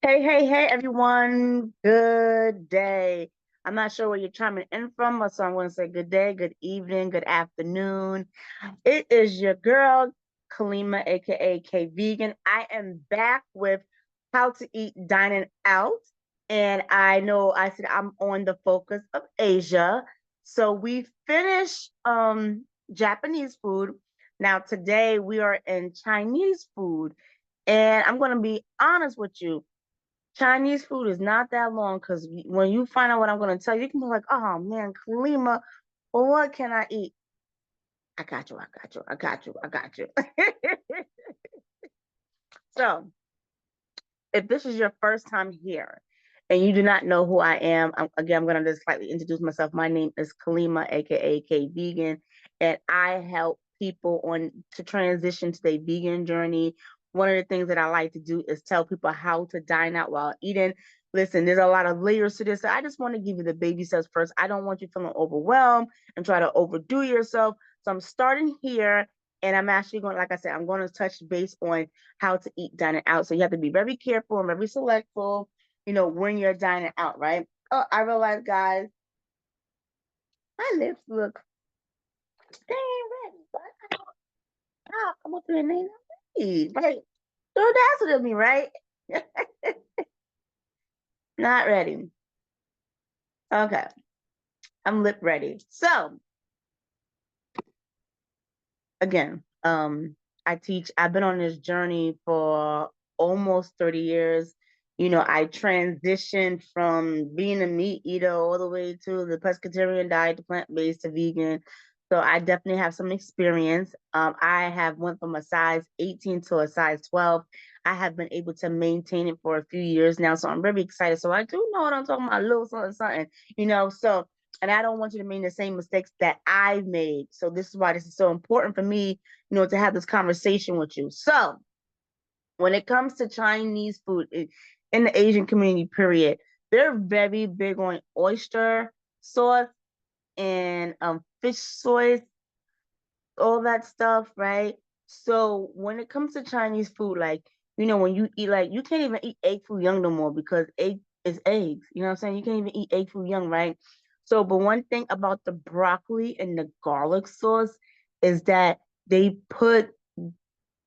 Hey, everyone. Good day. I'm not sure where you're chiming in from, so I'm going to say good day, good evening, good afternoon. It is your girl, Kalima, aka Khay Vegan. I am back with how to eat dining out. And I know I said I'm on the focus of Asia. So we finished Japanese food. Now today we are in Chinese food. And I'm going to be honest with you. Chinese food is not that long because when you find out what I'm going to tell you, you can be like, oh man, Kalima, well, what can I eat? I got you, I got you, I got you, I got you. So, if this is your first time here and you do not know who I am, I'm going to just slightly introduce myself. My name is Kalima, aka Khay Vegan, and I help people on to transition to their vegan journey. One of the things that I like to do is tell people how to dine out while eating. Listen, there's a lot of layers to this. So I just want to give you the baby steps first. I don't want you feeling overwhelmed and try to overdo yourself. So I'm starting here, and I'm actually going, like I said, I'm going to touch base on how to eat dining out. So you have to be very careful and very selectful, when you're dining out, right? Oh, I realize, guys, my lips look, they ain't ready. But I'll come up here and they not ready. Right? So that's what it me, right? Not ready. Okay. I'm lip ready. So again, I've been on this journey for almost 30 years. I transitioned from being a meat eater all the way to the pescatarian diet, to plant-based to vegan. So I definitely have some experience. I have went from a size 18 to a size 12. I have been able to maintain it for a few years now. So I'm very excited. So I do know what I'm talking about, a little something, something. So and I don't want you to make the same mistakes that I've made. So this is why this is so important for me, to have this conversation with you. So when it comes to Chinese food in the Asian community, period, they're very big on oyster sauce and fish sauce, all that stuff, right? So when it comes to Chinese food, like, when you eat, like, you can't even eat egg foo young no more because egg is eggs. You know what I'm saying? You can't even eat egg foo young, right? So, but one thing about the broccoli and the garlic sauce is that they put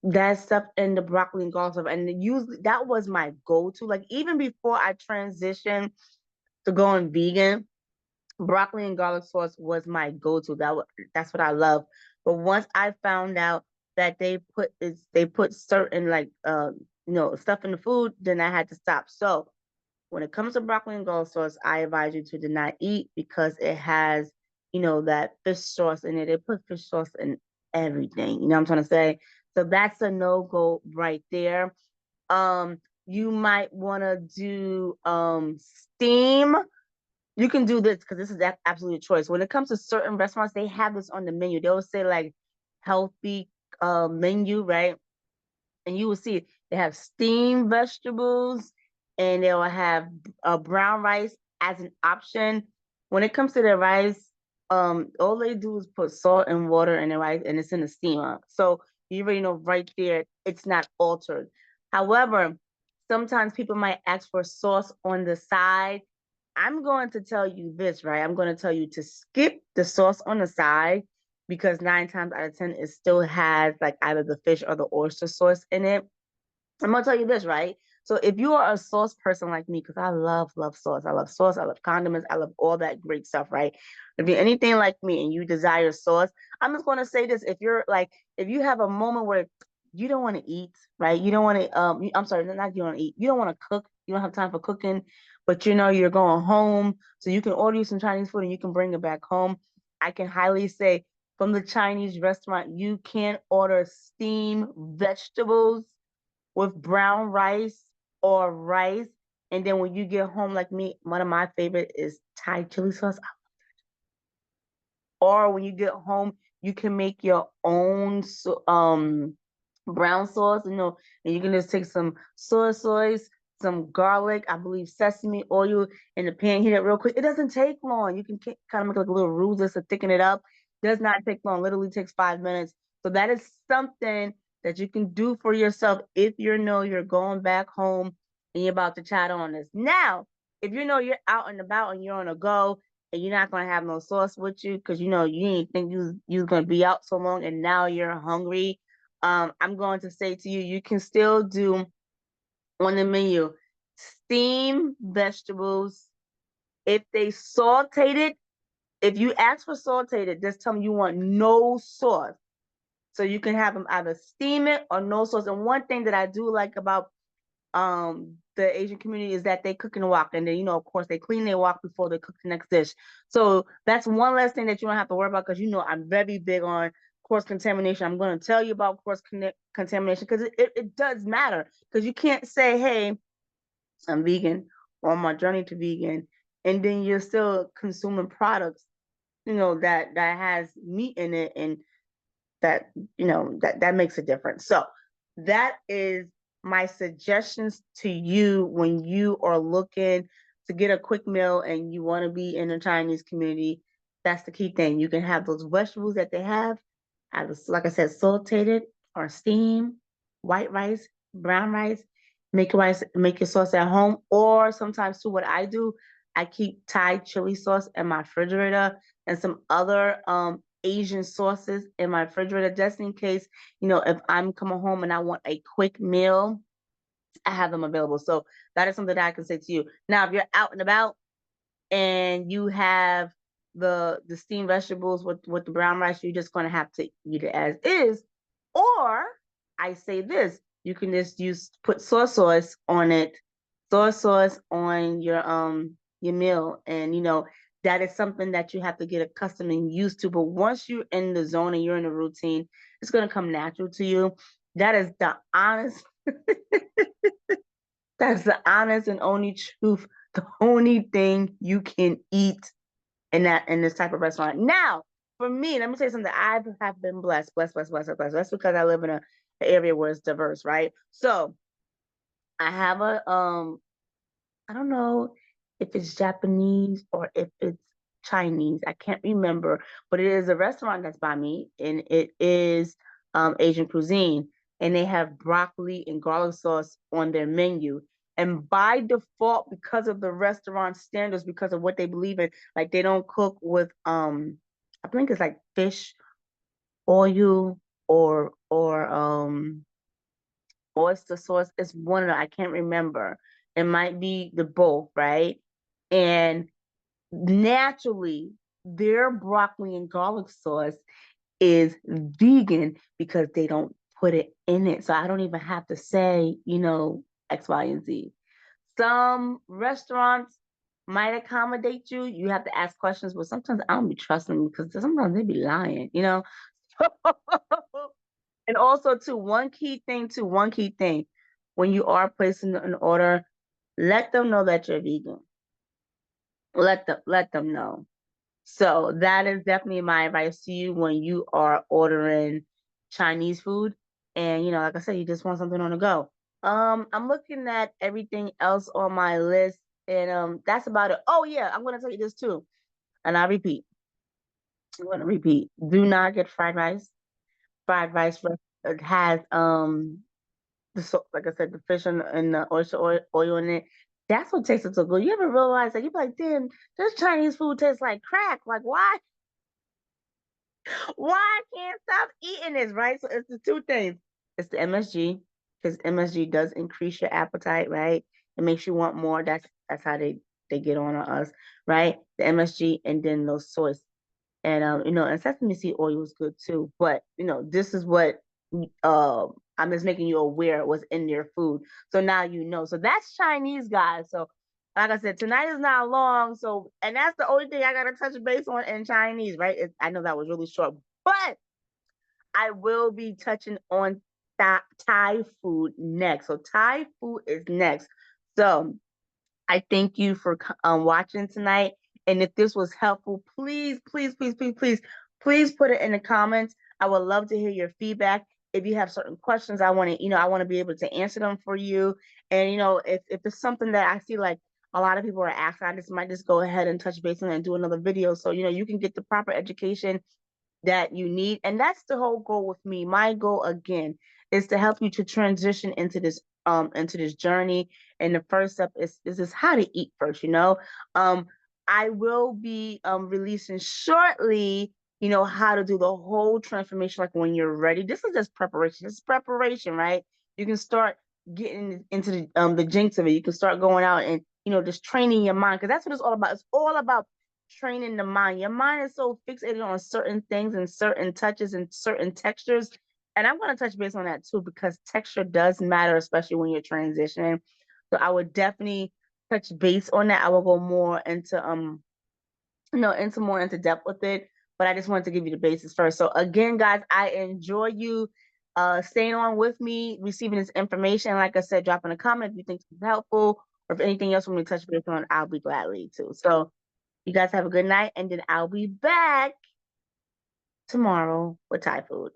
that stuff in the broccoli and garlic sauce, and usually that was my go-to. Like even before I transitioned to going vegan, broccoli and garlic sauce was my go-to. That's what I love. But once I found out that they put certain like stuff in the food, then I had to stop. So when it comes to broccoli and garlic sauce, I advise you to do not eat because it has, that fish sauce in it. They put fish sauce in everything. You know what I'm trying to say? So that's a no-go right there. You might want to do steam. You can do this because this is absolutely a choice. When it comes to certain restaurants, they have this on the menu. They'll say like healthy menu, right? And you will see they have steamed vegetables and they'll have brown rice as an option. When it comes to the rice, all they do is put salt and water in the rice and it's in the steamer. So you already know right there it's not altered. However, sometimes people might ask for sauce on the side. I'm going to tell you this, right? I'm going to tell you to skip the sauce on the side because 9 times out of 10 it still has like either the fish or the oyster sauce in it. I'm gonna tell you this, right? So if you are a sauce person like me, because I love sauce, I love condiments, I love all that great stuff, right? If you're anything like me and you desire sauce, I'm just gonna say this: if you have a moment where you don't want to eat, right? You don't want to, I'm sorry, not you don't eat, you don't want to cook, you don't have time for cooking, but you're going home, so you can order you some Chinese food and you can bring it back home. I can highly say from the Chinese restaurant, you can order steamed vegetables with brown rice or rice. And then when you get home, like me, one of my favorite is Thai chili sauce. Or when you get home, you can make your own brown sauce, and you can just take some soy sauce, some garlic, I believe sesame oil in the pan, heat it real quick. It doesn't take long. You can kind of make like a little roux just to thicken it up. Does not take long. Literally takes 5 minutes. So that is something that you can do for yourself if you know you're going back home and you're about to chat on this. Now, if you know you're out and about and you're on a go and you're not gonna have no sauce with you because you know you didn't think you was gonna be out so long and now you're hungry, I'm going to say to you, you can still do on the menu steam vegetables. If they sauteed it, if you ask for sauteed, just tell them you want no sauce. So you can have them either steam it or no sauce. And one thing that I do like about the Asian community is that they cook and wok, and then you know, of course, they clean their wok before they cook the next dish. So that's one less thing that you don't have to worry about because you know I'm very big on cross contamination. I'm going to tell you about cross contamination because it does matter because you can't say, hey, I'm vegan or on my journey to vegan, and then you're still consuming products, you know, that has meat in it and that you know that makes a difference. So that is my suggestions to you when you are looking to get a quick meal and you want to be in the Chinese community. That's the key thing. You can have those vegetables that they have this, like I said, sauteed or steamed, white rice, brown rice. Make your sauce at home, or sometimes too. What I do, I keep Thai chili sauce in my refrigerator and some other Asian sauces in my refrigerator just in case, you know, if I'm coming home and I want a quick meal, I have them available. So that is something that I can say to you. Now, if you're out and about and you have the steamed vegetables with the brown rice, you're just gonna have to eat it as is. Or I say this, you can just use put soy sauce on it, soy sauce on your meal, and you know that is something that you have to get accustomed and used to. But once you're in the zone and you're in the routine, it's gonna come natural to you. That is the honest that's the honest and only truth. The only thing you can eat in this type of restaurant. Now, for me, let me say something. I have been blessed. That's because I live in an area where it's diverse, right? So I have I don't know if it's Japanese or if it's Chinese. I can't remember, but it is a restaurant that's by me, and it is Asian cuisine, and they have broccoli and garlic sauce on their menu. And by default, because of the restaurant standards, because of what they believe in, like they don't cook with I think it's like fish oil or oyster sauce. It's one of them. I can't remember. It might be the both, right? And naturally, their broccoli and garlic sauce is vegan because they don't put it in it. So I don't even have to say, you know, X, Y, and Z. Some restaurants might accommodate you. You have to ask questions, but sometimes I don't be trusting them because sometimes they be lying, you know? And also, too, one key thing, when you are placing an order, let them know that you're vegan. Let them know. So that is definitely my advice to you when you are ordering Chinese food. And you know, like I said, you just want something on the go. I'm looking at everything else on my list, and that's about it. Oh yeah, I'm gonna tell you this too, and I repeat. I'm gonna repeat. Do not get fried rice. Fried rice has like I said, the fish and the oyster oil in it. That's what tastes so good. You ever realize that? You be like, damn, this Chinese food tastes like crack. Like, why I can't stop eating this, right? So it's the two things. It's the MSG, because MSG does increase your appetite, right? It makes you want more. That's how they get on us, right? The MSG and then those soy and you know, and sesame seed oil is good too. But you know, this is what I'm just making you aware what's in their food. So now you know. So that's Chinese, guys. So like I said, tonight is not long. So and that's the only thing I gotta touch base on in Chinese, right? I know that was really short, but I will be touching on Thai food next. So Thai food is next. So I thank you for watching tonight. And if this was helpful, please put it in the comments. I would love to hear your feedback. If you have certain questions, I want to, I want to be able to answer them for you. And if it's something that I see like a lot of people are asking, I just might just go ahead and touch base on it and do another video. So you can get the proper education that you need. And that's the whole goal with me. My goal again is to help you to transition into this journey. And the first step is just how to eat first, you know. I will be releasing shortly, you know, how to do the whole transformation, like when you're ready. This is just preparation. This is preparation, right? You can start getting into the jinx of it. You can start going out and, you know, just training your mind, because that's what it's all about. It's all about training the mind. Your mind is so fixated on certain things and certain touches and certain textures. And I'm going to touch base on that too, because texture does matter, especially when you're transitioning. So I would definitely touch base on that. I will go more into into more into depth with it. But I just wanted to give you the basis first. So again, guys, I enjoy you staying on with me, receiving this information. Like I said, drop in a comment if you think it's helpful, or if anything else for me to touch base on, I'll be gladly too. So you guys have a good night, and then I'll be back tomorrow with Thai food.